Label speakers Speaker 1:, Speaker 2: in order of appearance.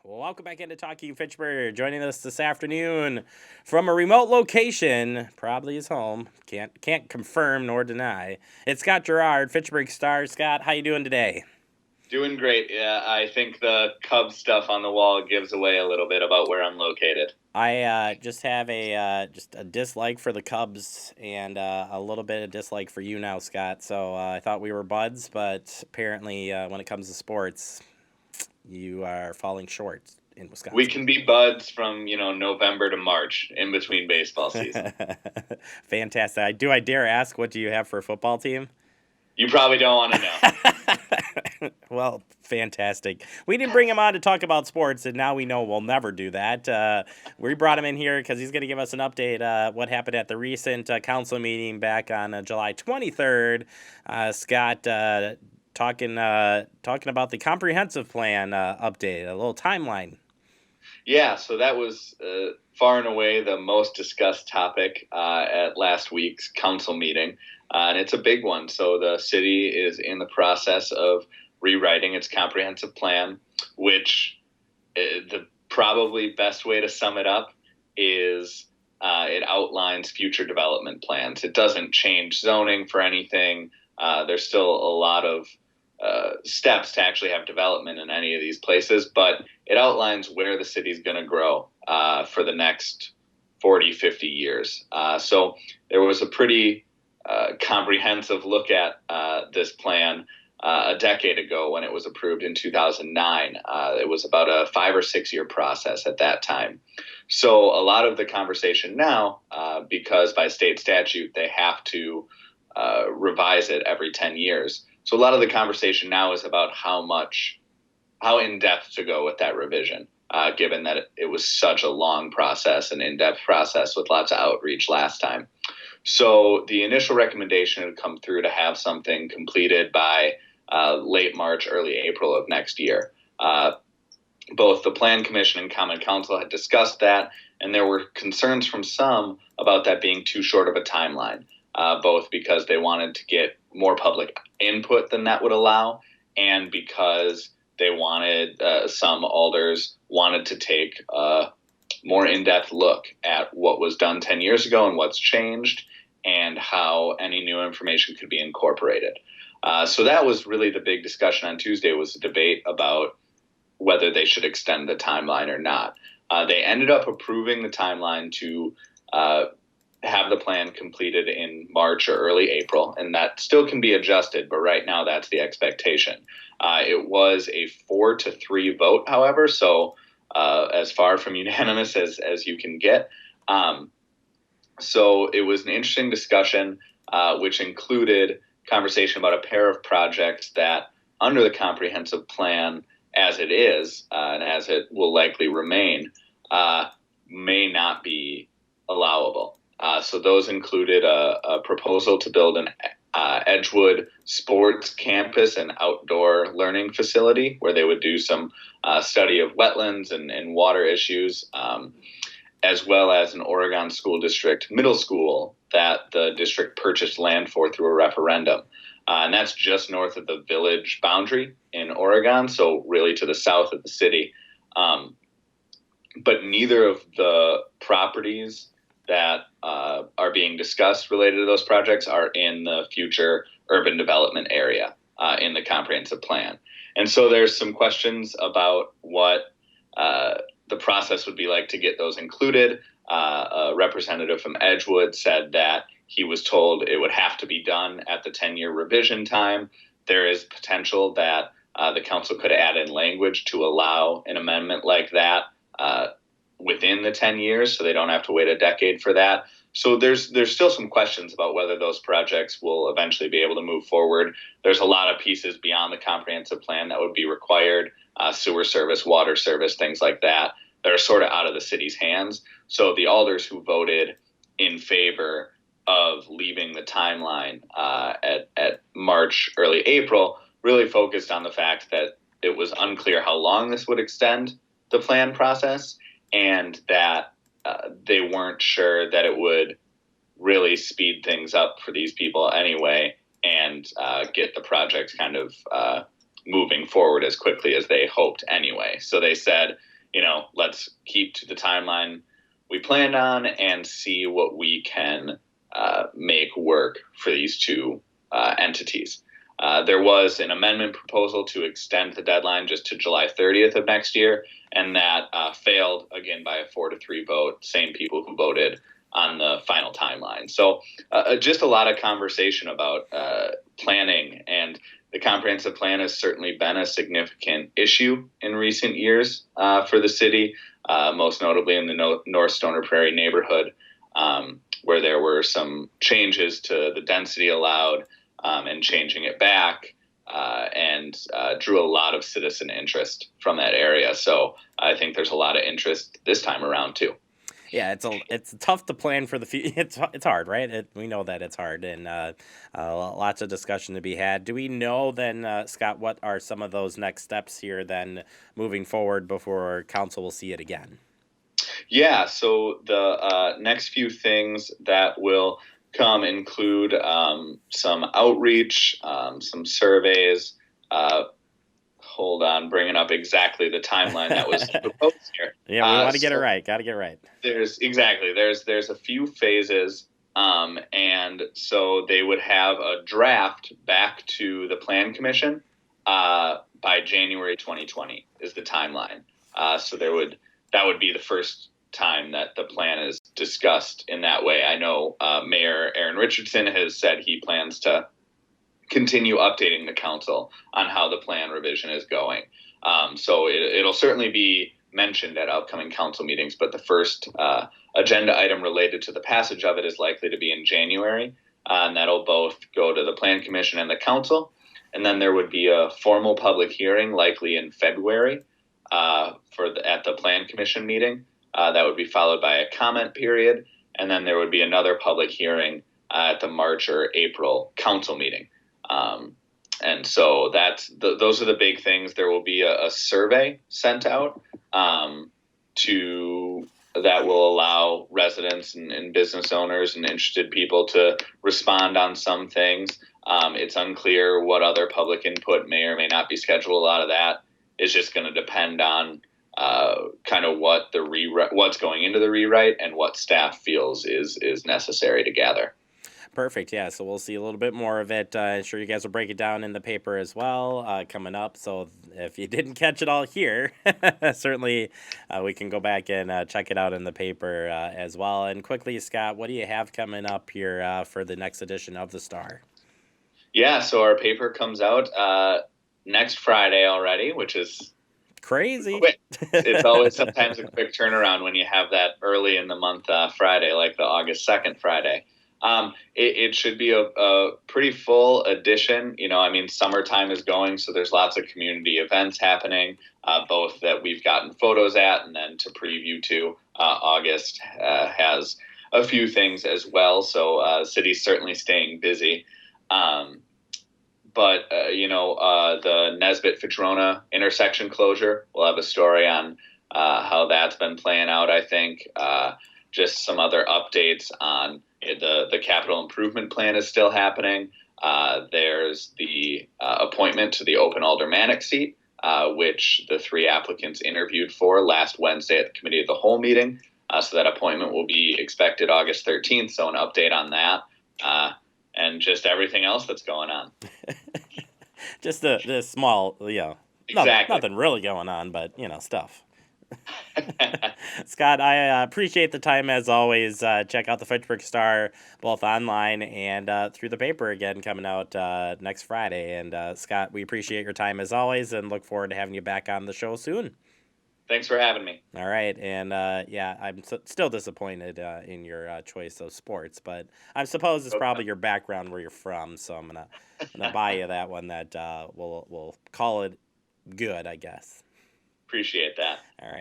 Speaker 1: Well, welcome back into Talking Fitchburg. Joining us this afternoon from a remote location, probably his home. Can't confirm nor deny. It's Scott Girard, Fitchburg Star. Scott, how you doing today?
Speaker 2: Doing great. Yeah, I think the Cubs stuff on the wall gives away a little bit about where I'm located.
Speaker 1: I just have a dislike for the Cubs and a little bit of dislike for you now, Scott. So I thought we were buds, but apparently when it comes to sports, you are falling short in
Speaker 2: We
Speaker 1: Wisconsin.
Speaker 2: can be buds from, November to March in between baseball season.
Speaker 1: Fantastic. Do I dare ask what do you have for a football team?
Speaker 2: You probably don't want to know.
Speaker 1: Well, fantastic. We didn't bring him on to talk about sports, and now we know we'll never do that. We brought him in here because he's going to give us an update what happened at the recent council meeting back on July 23rd. Scott, talking about the comprehensive plan update, a little timeline.
Speaker 2: Yeah, so that was far and away the most discussed topic at last week's council meeting. And it's a big one. So the city is in the process of rewriting its comprehensive plan, which the probably best way to sum it up is it outlines future development plans. It doesn't change zoning for anything. There's still a lot of steps to actually have development in any of these places, but it outlines where the city's going to grow for the next 40, 50 years. So there was a pretty comprehensive look at this plan a decade ago when it was approved in 2009. It was about a 5 or 6 year process at that time. So a lot of the conversation now, because by state statute they have to revise it every 10 years. So a lot of the conversation now is about how in depth to go with that revision, given that it was such a long process, an in depth process with lots of outreach last time. So the initial recommendation had come through to have something completed by late March, early April of next year. Both the Plan Commission and Common Council had discussed that, and there were concerns from some about that being too short of a timeline, both because they wanted to get more public input than that would allow, and because they wanted some alders wanted to take a more in-depth look at what was done 10 years ago and what's changed and how any new information could be incorporated. So that was really the big discussion on Tuesday, was a debate about whether they should extend the timeline or not. They ended up approving the timeline to have the plan completed in March or early April, and that still can be adjusted, but right now that's the expectation. It was a 4-3 vote, however, so as far from unanimous as you can get. So it was an interesting discussion, which included conversation about a pair of projects that, under the comprehensive plan as it is, and as it will likely remain, may not be allowable. So those included a proposal to build an Edgewood sports campus and outdoor learning facility where they would do some study of wetlands and water issues, as well as an Oregon School District middle school that the district purchased land for through a referendum. And that's just north of the village boundary in Oregon, so really to the south of the city. But neither of the properties that are being discussed related to those projects are in the future urban development area in the comprehensive plan. And so there's some questions about what the process would be like to get those included. A representative from Edgewood said that he was told it would have to be done at the 10-year revision time. There is potential that the council could add in language to allow an amendment like that within the 10 years, so they don't have to wait a decade for that. So there's still some questions about whether those projects will eventually be able to move forward. There's a lot of pieces beyond the comprehensive plan that would be required, sewer service, water service, things like that are sort of out of the city's hands. So the alders who voted in favor of leaving the timeline at March, early April, really focused on the fact that it was unclear how long this would extend the plan process, and that they weren't sure that it would really speed things up for these people anyway, and get the project kind of moving forward as quickly as they hoped anyway. So they said let's keep to the timeline we planned on and see what we can make work for these two entities. There was an amendment proposal to extend the deadline just to July 30th of next year, and that failed again by a 4-3 vote. Same people who voted on the final timeline. So just a lot of conversation about planning, and the comprehensive plan has certainly been a significant issue in recent years for the city, most notably in the North Stoner Prairie neighborhood, where there were some changes to the density allowed and changing it back, and drew a lot of citizen interest from that area. So I think there's a lot of interest this time around too.
Speaker 1: Yeah, it's tough to plan for the future. It's hard, right? We know that it's hard, and lots of discussion to be had. Do we know then, Scott, what are some of those next steps here then moving forward before council will see it again?
Speaker 2: Yeah, so the next few things that will come include some outreach, some surveys. Hold on, bringing up exactly the timeline that was proposed here.
Speaker 1: Yeah, we want to get it right. Got to get it right.
Speaker 2: There's a few phases, and so they would have a draft back to the Plan Commission by January 2020 is the timeline. So that would be the first time that the plan is discussed in that way. I know Mayor Aaron Richardson has said he plans to continue updating the council on how the plan revision is going. So it'll certainly be mentioned at upcoming council meetings, but the first agenda item related to the passage of it is likely to be in January, and that'll both go to the Plan Commission and the council. And then there would be a formal public hearing, likely in February, at the Plan Commission meeting. That would be followed by a comment period, and then there would be another public hearing at the March or April council meeting. And so those are the big things. There will be a survey sent out that will allow residents and business owners and interested people to respond on some things. It's unclear what other public input may or may not be scheduled. A lot of that is just going to depend on kind of what's going into the rewrite and what staff feels is necessary to gather.
Speaker 1: Perfect. Yeah. So we'll see a little bit more of it. I'm sure you guys will break it down in the paper as well coming up. So if you didn't catch it all here, certainly we can go back and check it out in the paper as well. And quickly, Scott, what do you have coming up here for the next edition of the Star?
Speaker 2: Yeah. So our paper comes out next Friday already, which is
Speaker 1: crazy.
Speaker 2: Quick. It's always sometimes a quick turnaround when you have that early in the month Friday, like the August 2nd Friday. It should be a pretty full edition. Summertime is going, so there's lots of community events happening, both that we've gotten photos at and then to preview to. August has a few things as well, so city's certainly staying busy. But the Nesbitt-Fitrona intersection closure, we'll have a story on how that's been playing out, I think. Just some other updates on the capital improvement plan is still happening. There's the appointment to the open aldermanic seat, which the three applicants interviewed for last Wednesday at the Committee of the Whole meeting. So that appointment will be expected August 13th. So an update on that. And just everything else that's going on.
Speaker 1: Just the small,
Speaker 2: exactly.
Speaker 1: Nothing really going on, but, stuff. Scott, I appreciate the time as always. Check out the Fitchburg Star both online and through the paper again coming out next Friday. And Scott, we appreciate your time as always and look forward to having you back on the show soon.
Speaker 2: Thanks for having me.
Speaker 1: All right. And I'm still disappointed in your choice of sports, but I suppose it's probably your background where you're from. So I'm gonna buy you that one that we'll call it good, I guess.
Speaker 2: Appreciate that.
Speaker 1: All right.